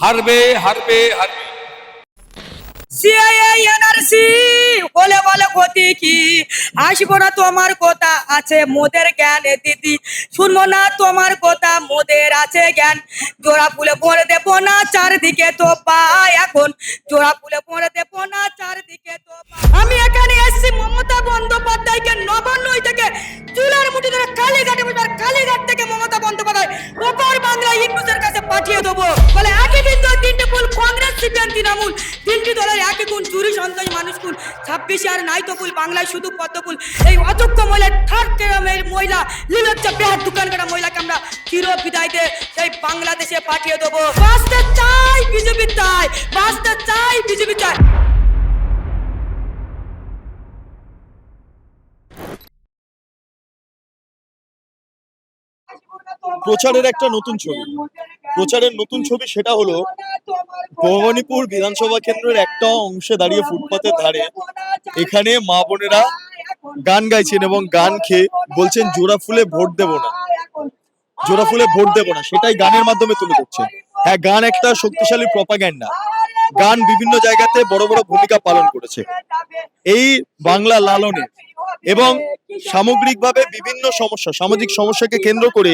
হারবে হারবে হারবে। সিআইএ এনআরসি বলে বলে ক্ষতি কি, আসবো না তোমার কথা আছে মোদের জ্ঞানে দিদি, শুনবো না তোমার কথা মোদের আছে জ্ঞান, জোড়া ফুলে ভরে দেবো না চারদিকে তো পায় এখন, জোড়া ফুলে ভরে দেবো না চারদিকে তো আমি এখানে এসেছি মমতা বন্দ্যোপাধ্যায়কে নবান্নই থেকে চুলার মুঠি ধরে কালীঘাটে বসার, কালীঘাট থেকে মমতা বন্দ্যোপাধ্যায় ওপর বাংলায় ইন্ডুসের কাছে পাঠিয়ে দেবো বলে একই বিন্দু তিনটে ফুল কংগ্রেস সিপিএম তৃণমূল তিনটি দলের একই গুণ চুরি সন্ত্রাসী মানুষ ফুল 26 আর নাই তো ফুল বাংলায় শুধু পদ্ম ফুল। এই অযোগ্য মহিলা থার্ড ক্লাসের মহিলা লীলজ্জা বেহার দোকান কাটা মহিলাকে আমরা চির বিদায়তে এই বাংলাদেশে পাঠিয়ে দেবো। বাঁচতে চাই বিজেপি চাই, বাঁচতে চাই বিজেপি চাই। প্রচারের একটা নতুন ছবি, প্রচারের নতুন ছবি সেটা হলো ভবানীপুর বিধানসভা কেন্দ্রের একটা অংশে দাঁড়িয়ে ফুটপাতের ধারে এখানে মা বোনেরা গান গাইছেন এবং গান খেয়ে বলছেন জোড়া ফুলে ভোট দেব না, জোড়া ফুলে ভোট দেব না, সেটাই গানের মাধ্যমে তুলে ধরছেন। হ্যাঁ, গান একটা শক্তিশালী প্রপাগ্যান্ডা, গান বিভিন্ন জায়গাতে বড় বড় ভূমিকা পালন করেছে এই বাংলা লালনে এবং সামগ্রিকভাবে বিভিন্ন সমস্যা, সামাজিক সমস্যাকে কেন্দ্র করে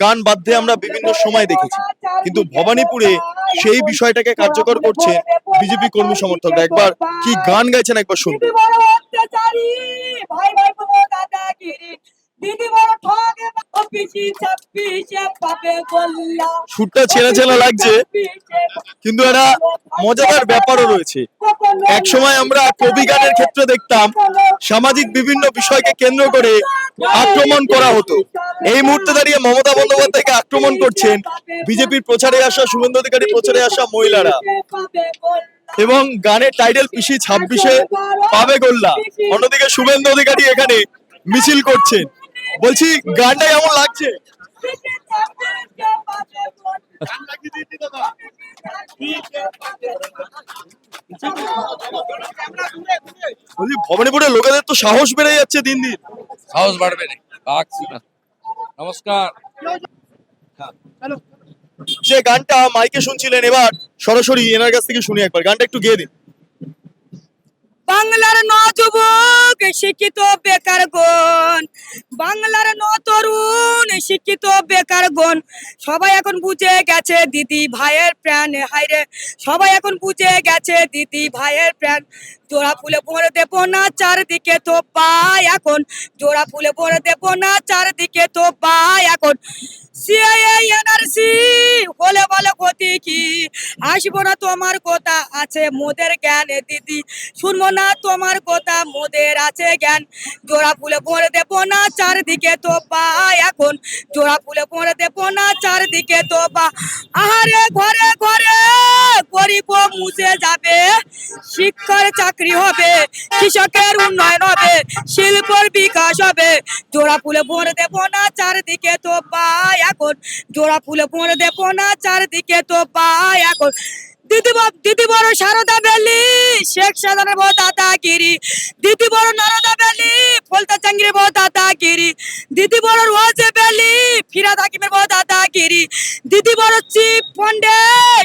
গান বাদ্যে আমরা বিভিন্ন সময় দেখেছি, কিন্তু ভবানীপুরে সেই বিষয়টাকে কার্যকর করছে বিজেপি কর্মী সমর্থকরা। একবার কি গান গাইছেন একবার শুনবো। সুরটা ছেঁড়া ছেঁড়া লাগছে, কিন্তু একটা মজাদার ব্যাপারও রয়েছে। এক সময় আমরা কবি গানের ক্ষেত্রে দেখতাম সামাজিক বিভিন্ন বিষয়কে কেন্দ্র করে আক্রমণ করা হতো, এই মুহূর্তে দাঁড়িয়ে মমতা বন্দ্যোপাধ্যায়কে আক্রমণ করছেন বিজেপির প্রচারে আসা, শুভেন্দু অধিকারী প্রচারে আসা মহিলারা। এবং গানের টাইটেল পিসি 26-এ পাবে গোল্লা, অন্যদিকে শুভেন্দু অধিকারী এখানে মিছিল করছেন। বলছি গানটা কেমন লাগছে? বলছি ভবানীপুরের লোকেদের তো সাহস বেড়ে যাচ্ছে দিন দিন। সাহস বাড়বে না, নমস্কার। যে গানটা মাইকে শুনছিলেন, এবার সরাসরি এনার কাছ থেকে শুনি একবার, গানটা একটু গেয়ে দিন। বাংলার ন যুবক শিক্ষিত বেকার গণ, বাংলার ন তরুণ শিক্ষিত বেকার গণ, সবাই এখন বুঝে গেছে দিদি ভাইয়ের প্রাণ, হাইরে সবাই এখন বুঝে গেছে দিদি ভাইয়ের প্রাণ, জোড়া ফুলে ভরে দেবো না চারদিকে তো পায় এখন, জোড়া ফুলে ভরে দেবো না চারদিকে তো পায় এখন। সিআইএ এনআরসি বলে বলে ক্ষতি কি, আসবো না তোমার কথা আছে মোদের জ্ঞানে দিদি, শুনবো না তোমার কথা মোদের আছে জ্ঞান, জোড়া ফুলে ভরে দেবো না চারদিকে তো পায় এখন, জোড়া ফুলে ভরে দেবো না চারদিকে তো পা। আহারে ঘরে ঘরে গরিব মুছে যাবে, শিক্ষার চাকরি হবে, কৃষকের উন্নয়ন হবে, শিল্পের বিকাশ হবে, জোড়া ফুলে ভরে দেবো না চারদিকে তো পায় এখন, জোড়া ফুলে ভরে দেবো না চারদিকে তো পায় এখন। দিদি বড় সারদা বেলি শেখ সাধারণ বড় দাদাগিরি, দিদি বড় নারদা বেলি ফলতা চাঙ্গির বড় দাদাগিরি, দিদি বড় রোজে বেলি ফিরাদ হাকিমের বড় দাদাগিরি, দিদি বড় চিফ ফন্ডে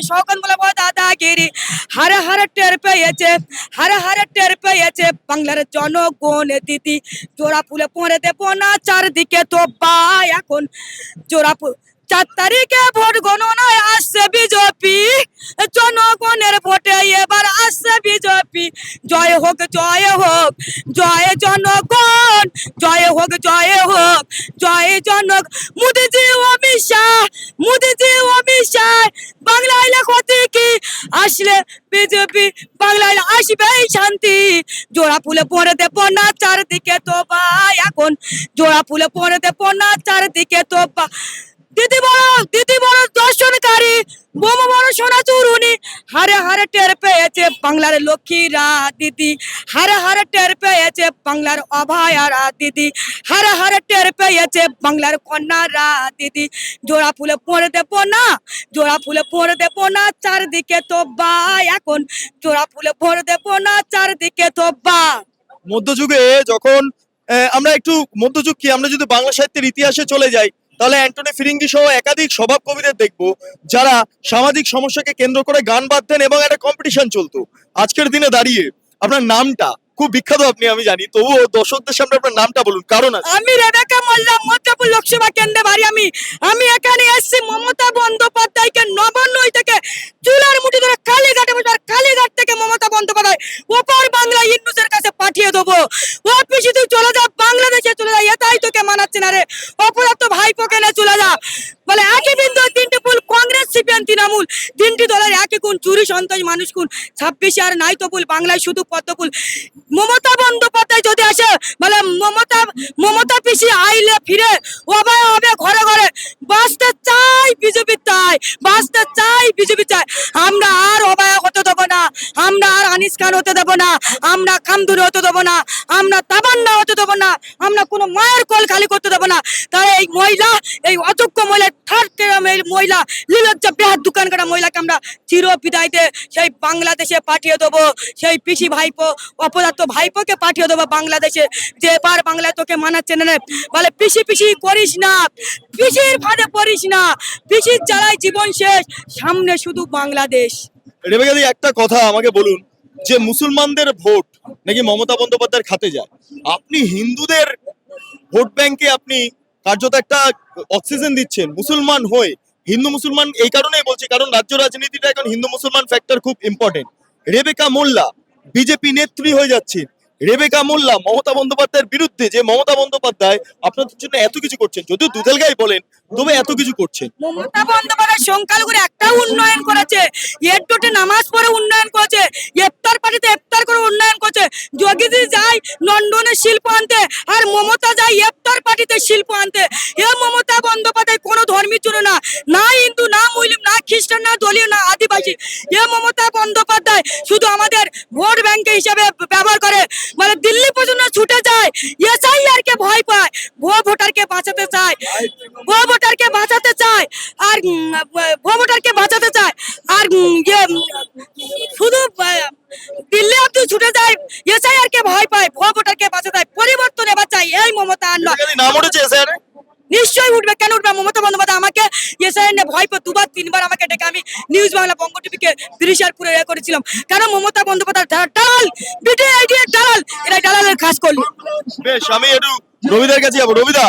শৌকত বলে বড় দাদাগিরি, হারে হারে টের পেয়েছে, হারে হারে টের পেয়েছে বাংলার জনগণ দিদি, জোড়া ফুলে পরে দেবো না চারদিকে তো পায় এখন, জোড়া 4 তারিখে ভোট গণনায় আসছে বিজেপি, জনগণের ভোটে এবার আসছে বিজেপি, জয় হোক জয় হোক জয় জনগণ, জয় হোক জয় হোক জয় জনক, মোদিজি অমিত শাহ, মোদিজি অমিত শাহ, বাংলায় ক্ষতি কি, আসলে বিজেপি বাংলায় আসবেই শান্তি, জোড়া ফুলে পরে দেবো না চারদিকে তো ভাই এখন, জোড়া ফুলে পরে দেবো না চারদিকে তো বা। দিদি বড় দর্শনকারী, বোমা বড় সোনা চুরুনি, হারে হারে টের পেয়েছে বাংলার লক্ষ্মীরা দিদি, হারে হারে টের পেয়েছে বাংলার অভয়ারা দিদি, হারে হারে টের পেয়েছে বাংলার কন্যারা দিদি, জোড়া ফুলে পরে দেবো না, জোড়া ফুলে পরে দেবো না চারদিকে তো বা এখন, জোড়া ফুলে পরে দেবো না চারদিকে তো বা। মধ্যযুগে যখন আমরা একটু মধ্যযুগ কি, আমরা যদি বাংলা সাহিত্যের ইতিহাসে চলে যাই, তাহলে অ্যান্টনি ফিরিঙ্গি সহ একাধিক স্বভাব কবিদের দেখবো যারা সামাজিক সমস্যাকে কেন্দ্র করে গান বাঁধতেন এবং একটা কম্পিটিশন চলতো। আজকের দিনে দাঁড়িয়ে আপনার নামটা খুব বিখ্যাত, আমি জানি, তবুও দর্শকদের সামনে আপনার নামটা বলুন, কারণ আছে। আমি রেবেকা মোল্লা, মধ্যপুর লোকসভা কেন্দ্রে বাড়ি। আমি এখানে এসেছি মমতা বন্দ্যোপাধ্যায়কে নবান্নই থেকে চুলার মুঠি ধরে কালীঘাটে বসে, আর কালীঘাট থেকে মমতা বন্দ্যোপাধ্যায় ওপার বাংলা ইন্নুসের কাছে পাঠিয়ে দেবো। ও পিসি তুই চলে যা, বাংলাদেশে চলে যা, এটাই তোকে মানাচ্ছে না রে। অপরাধ ভাইপোকে না চলে যা। বলে একই বিন্দু তিনটি ফুল, কংগ্রেস সিপিএম তৃণমূল তিনটি দলের একই কোন, চুরি সন্ত্রাস মানুষ কোন, 26 আর নাই তো ফুল, বাংলায় শুধু পদ্ম ফুল। মমতা বন্দ্যোপাধ্যায় যদি আসে, বলে মমতা পিসি আইলে ফিরে অবায় হবে ঘরে ঘরে। বাঁচতে চাই বিজেপি চাই, বাঁচতে চাই বিজেপি চাই। আমরা আর অবায় হতে দেবো না, আমরা আর আনিস খান হতে দেবো না, আমরা খামদুরি হতে দেবো না, আমরা তাবান্না হতে দেবো না, আমরা কোনো মায়ের কোল খালি করতে দেবো না। তাই এই মহিলা, এই অযোগ্য মহিলা, থার্ড এই মহিলা, লীলজ্জা বেহাত দোকান কাটা মহিলাকে আমরা চির বিদায়তে সেই বাংলাদেশে পাঠিয়ে দেবো। সেই পিসি ভাইপো, অপদার্থ ভাইপোকে পাঠিয়ে দেবো বাংলাদেশে, যে এবার বাংলায় তোকে মানাচ্ছে না। বলে পিসি পিসি করিস না, পিসির ফাঁদে পড়িস না, পিসির জ্বালায় জীবন শেষ, সামনে শুধু বাংলাদেশ। রেবেকা দি, একটা কথা আমাকে বলুন, যে মুসলমানদের ভোট নাকি মমতা বন্দ্যোপাধ্যায়ের খাতে যায়, আপনি হিন্দুদের ভোট ব্যাংকে আপনি কার্যত একটা অক্সিজেন দিচ্ছেন মুসলমান হয়ে। হিন্দু মুসলমান এই কারণেই বলছি, কারণ রাজ্য রাজনীতিটা এখন হিন্দু মুসলমান ফ্যাক্টর খুব ইম্পর্টেন্ট। রেবেকা মোল্লা বিজেপি নেত্রী হয়ে যাচ্ছে, রেবেকা মোল্লা মমতা বন্দ্যোপাধ্যায়ের বিরুদ্ধে, যে মমতা বন্দ্যোপাধ্যায় আপনাদের জন্য এত কিছু করছেন, যদিও দুধেল গাই বলেন, তবে এত কিছু করছেন। মমতা বন্দ্যোপাধ্যায় সংখ্যালঘুর একটাও উন্নয়ন করেছে, এডোটে নামাজ পড়ে উন্নয়ন করেছে, ইফতার পার্টিতে ইফতার করে উন্নয়ন করেছে। যোগীজি যায় লন্ডনে শিল্প আনতে, আর মমতা যায় ইফতার পার্টিতে শিল্প আনতে। এ মমতা বন্দ্যোপাধ্যায় কোনো ধর্মী ছিল না, না হিন্দু, না মুসলিম, না খ্রিস্টান, না দলীয়, না আদিবাসী। এ মমতা বন্দ্যোপাধ্যায় শুধু আমাদের ভোট ব্যাংকে হিসাবে ব্যবহার করে। মানে দিল্লি পর্যন্ত ছুটে যায়, এসআইআর কে ভয় পায়, ভুয়ো ভোটারকে বাঁচাতে চায়, ভুয়ো ভোটারকে বাঁচাতে চায়, আর ভুয়ো ভোটারকে বাঁচাতে চায়। আর শুধু দিল্লি অব্দি ছুটে যায়, এসআইআর কে ভয় পায়, ভুয়ো ভোটারকে বাঁচাতে চায়। পরিবর্তন এবার চাই, এই মমতা আর নয়। নাম উঠেছে স্যার, নিশ্চয়ই উঠবে, কেন উঠবে? মমতা বন্দ্যোপাধ্যায় আমাকে এসআইআর নিয়ে ভয় পেয়ে দুবার তিনবার আমাকে ডেকে, আমি নিউজ বাংলা বঙ্গ টিভিকে 30 পুরো করেছিলাম। কেন? মমতা বন্দ্যোপাধ্যায় দালাল, বিটি আইডিয়া দালাল, এরা দালালের কাজ করলো। বেশ, আমি একটু রবিদার কাছে যাবো। রবিদা,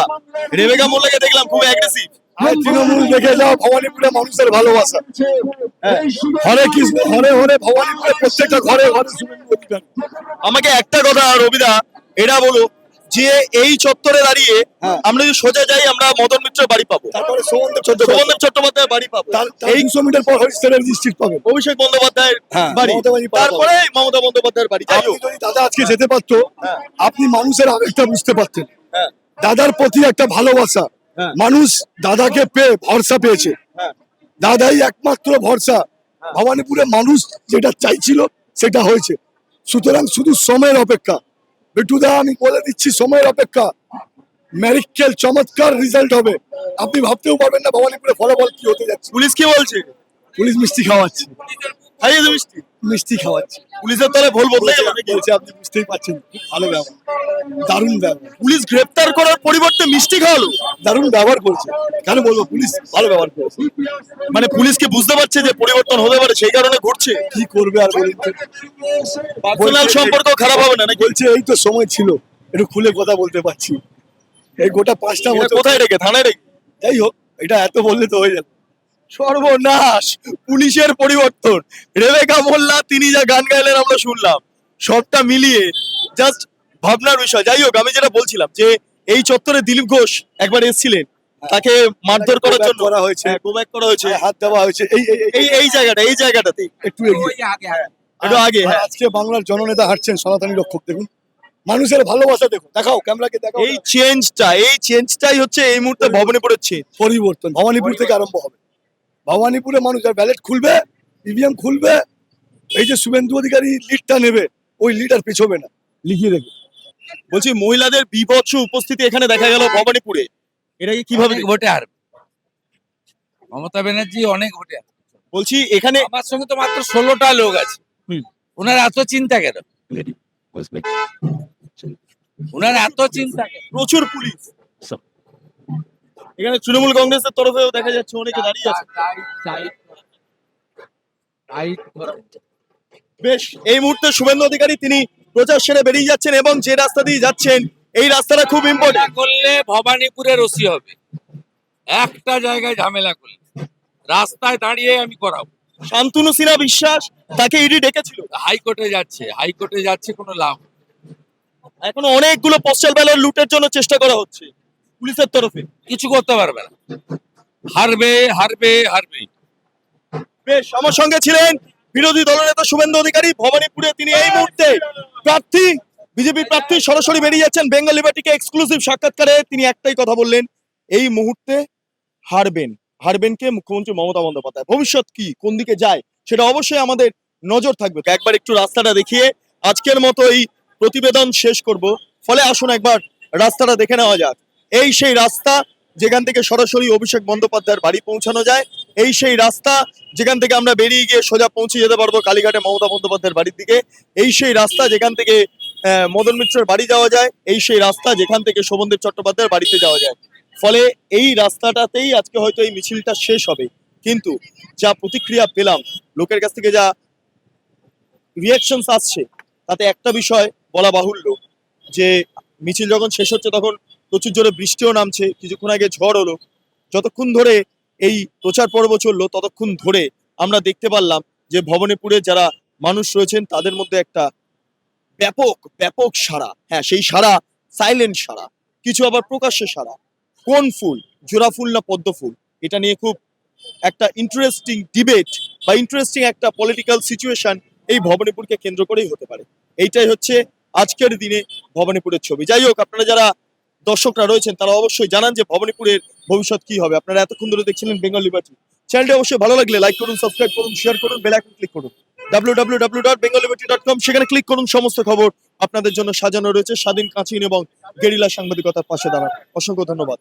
রেবেকা মোল্লাকে দেখলাম খুব অ্যাগ্রেসিভ। তৃণমূল দেখে যাও, ভবানীপুরে মানুষের ভালোবাসা। হরে কৃষ্ণ হরে হরে, ভবানীপুরে প্রত্যেকটা ঘরে ঘরে শুভেন্দু অধিকারী। আমাকে একটা কথা রবিদা এটা বলো, যে এই চত্বরে দাঁড়িয়ে আমরা যদি সোজা যাই আমরা মদন মিত্র বাড়ি পাবো, তারপরে সৌমদেব চট্টোপাধ্যায়ের বাড়ি পাবো, এই 200 মিটার পর হরিস্টারের ডিস্ট্রিক্ট পাবে, অভিষেক বন্দ্যোপাধ্যায়ের হ্যাঁ, বাড়ি, মমতা বাড়ি পাবো। তারপরে মমতা বন্দ্যোপাধ্যায়ের বাড়ি। যাই আপনি হোক, যদি দাদা আজকে যেতে পারতো, আপনি মানুষের আবেগটা বুঝতে পারতেন। হ্যাঁ, দাদার প্রতি একটা ভালোবাসা, হ্যাঁ। মানুষ দাদাকে পেয়ে ভরসা পেয়েছে। হ্যাঁ। দাদাই একমাত্র ভরসা। ভবানীপুরে মানুষ যেটা চাইছিল সেটা হয়েছে, সুতরাং শুধু সময়ের অপেক্ষা। বিটুদা, আমি বলে দিচ্ছি, সময়ের অপেক্ষা। ম্যারিকেল চমৎকার রেজাল্ট হবে, আপনি ভাবতেও পারবেন না ভবানীপুরে ফলাফল কি হতে যাচ্ছে। পুলিশ কি বলছে? পুলিশ মিষ্টি খাওয়াচ্ছে, খাইয়েছে মিষ্টি, মিষ্টি খাওয়াচ্ছে। পুলিশের তলে ভুল বদলে গেল নাকি? বলছে, আপনি বুঝতেই পারছেন, খুব ভালো ব্যবহার, দারুণ ব্যবহার, পুলিশ গ্রেপ্তার করার পরিবর্তে মিষ্টি খাওয়ালো। দারুণ ব্যবহার করছে। কেন বলবো, পুলিশ ভালো ব্যবহার করেছে। মানে পুলিশকে বুঝতে পারছে যে পরিবর্তন হতে পারে, সেই কারণে ঘুরছে। কি করবে আর বলুন তো? পার্সোনাল সম্পর্ক খারাপ হবে না নাকি? বলছে এই তো সময় ছিল, একটু খুলে কথা বলতে পারছি। এই গোটা 5টা এটা বছর কোথায় রেখে? থানায় রেখে? যাই হোক, এটা এত বললে তো হয়ে যাবে। সর্বনাশ, পুলিশের পরিবর্তন। রেবেকা মোল্লা তিনি যা গান গাইলেন আমরা শুনলাম, সবটা মিলিয়ে জাস্ট ভাবনার বিষয়। যাই হোক, আমি যেটা বলছিলাম যে এই চত্বরে দিলীপ ঘোষ একবার এসেছিলেন, তাকে মারধর করার জন্য করা হয়েছে, গো ব্যাক করা হয়েছে, হাত দেওয়া হয়েছে, এই জায়গাটাতে একটু এগিয়ে। একটু আগে। আর হ্যাঁ, আজকে বাংলার জননেতা হাঁটছেন, সনাতনী রক্ষক। দেখুন মানুষের ভালোবাসা, দেখুন, দেখাও ক্যামেরাকে, দেখাও। এই চেঞ্জটাই হচ্ছে এই মুহূর্তে ভবানীপুরের চেঞ্জ। পরিবর্তন ভবানীপুর থেকে আরম্ভ হবে। ভবানীপুরে মানুষ আর ব্যালেট খুলবে, ইভিএম খুলবে, এই যে শুভেন্দু অধিকারী লিডটা নেবে, ওই লিড আর পিছবে না, লিখিয়ে দেবে। বলছি, মহিলাদের বিভৎস উপস্থিতি এখানে দেখা গেল ভবানীপুরে, এটাকে কিভাবে অনেক ভোটে হারবে মমতা ব্যানার্জি, অনেক ভোটে হারবে। বলছি এখানে আমার সঙ্গে তো মাত্র 16টা লোক আছে। ওনার এত চিন্তা কেন? ওনার এত চিন্তা কেন? প্রচুর পুলিশ, এখানে তৃণমূল কংগ্রেসের তরফেও দেখা যাচ্ছে অনেকে দাঁড়িয়ে আছে। বেশ, এই মুহূর্তে শুভেন্দু অধিকারী তিনি প্রচার সেরে বেরিয়ে যাচ্ছেন এবং যে রাস্তা দিয়ে যাচ্ছেন এই রাস্তাটা খুব ইম্পর্টেন্ট। করলে ভবানীপুরে রসি হবে, একটা জায়গায় ঝামেলা করলে রাস্তায় দাঁড়িয়ে আমি করাবো। শান্তনু সিনহা বিশ্বাস তাকে ইডি ডেকেছিল, হাইকোর্টে যাচ্ছে কোনো লাভ নেই। এখনো অনেকগুলো পোস্টাল ব্যালট লুটের জন্য চেষ্টা করা হচ্ছে পুলিশের তরফে। কিছু করতে পারবে না, হারবে হারবে হারবে। বেশ, আমার সঙ্গে ছিলেন বিরোধী দলনেতা শুভেন্দু অধিকারী। ভবানীপুরে তিনি এই মুহূর্তে প্রার্থী, বিজেপি প্রার্থী, সরাসরি বেরিয়ে যাচ্ছেন। বেঙ্গল লিবার্টিকে এক্সক্লুসিভ সাক্ষাৎকারে তিনি একটাই কথা বললেন, এই মুহূর্তে হারবেন কে? মুখ্যমন্ত্রী মমতা বন্দ্যোপাধ্যায়। ভবিষ্যৎ কি, কোন দিকে যায়, সেটা অবশ্যই আমাদের নজর থাকবে। একবার একটু রাস্তাটা দেখিয়ে আজকের মতো এই প্রতিবেদন শেষ করব। ফলে আসুন একবার রাস্তাটা দেখে নেওয়া যাক। এই সেই রাস্তা যেখান থেকে সরাসরি অভিষেক বন্দ্যোপাধ্যায়ের বাড়ি পৌঁছানো যায়। এই সেই রাস্তা যেখান থেকে আমরা বেরিয়ে গিয়ে সোজা পৌঁছে যেতে পারবো কালীঘাটে মমতা বন্দ্যোপাধ্যায়ের বাড়ির দিকে। এই সেই রাস্তা যেখান থেকে মদন মিত্রের বাড়ি যাওয়া যায়। এই সেই রাস্তা যেখান থেকে শোভনদেব চট্টোপাধ্যায়ের বাড়িতে যাওয়া যায়। ফলে এই রাস্তাটাতেই আজকে হয়তো এই মিছিলটা শেষ হবে। কিন্তু যা প্রতিক্রিয়া পেলাম, লোকের কাছ থেকে যা রিয়াকশনস আসছে, তাতে একটা বিষয় বলা বাহুল্য, যে মিছিল যখন শেষ হচ্ছে তখন প্রচুর জোরে বৃষ্টিও নামছে, কিছুক্ষণ আগে ঝড় হলো। যতক্ষণ ধরে এই প্রচার পর্ব চললো ততক্ষণ ধরে আমরা দেখতে পারলাম যে ভবানীপুরে যারা মানুষ রয়েছেন তাদের মধ্যে একটা ব্যাপক ব্যাপক সাড়া। হ্যাঁ, সেই সাড়া সাইলেন্ট সাড়া, কিছু আবার প্রকাশ্যে সাড়া। কোন ফুল, জোড়া ফুল না পদ্ম ফুল, এটা নিয়ে খুব একটা ইন্টারেস্টিং ডিবেট বা ইন্টারেস্টিং একটা পলিটিক্যাল সিচুয়েশন এই ভবানীপুরকে কেন্দ্র করেই হতে পারে। এইটাই হচ্ছে আজকের দিনে ভবানীপুরের ছবি। যাই হোক, আপনারা যারা দর্শকরা রয়েছেন তারা অবশ্যই জানান যে ভবানীপুরের ভবিষ্যৎ কি হবে। আপনারা এতক্ষণ ধরে দেখছিলেন বেঙ্গল লিবার্টি। চ্যানেলটি অবশ্যই ভালো লাগলে লাইক করুন, সাবস্ক্রাইব করুন, শেয়ার করুন, বেল আইকন ক্লিক করুন। www.bengalliberty.com, সেখানে ক্লিক করুন। সমস্ত খবর আপনাদের জন্য সাজানো রয়েছে। স্বাধীন, কাঁচিন এবং গেরিলা সাংবাদিকতার পাশে দাঁড়ান। অসংখ্য ধন্যবাদ।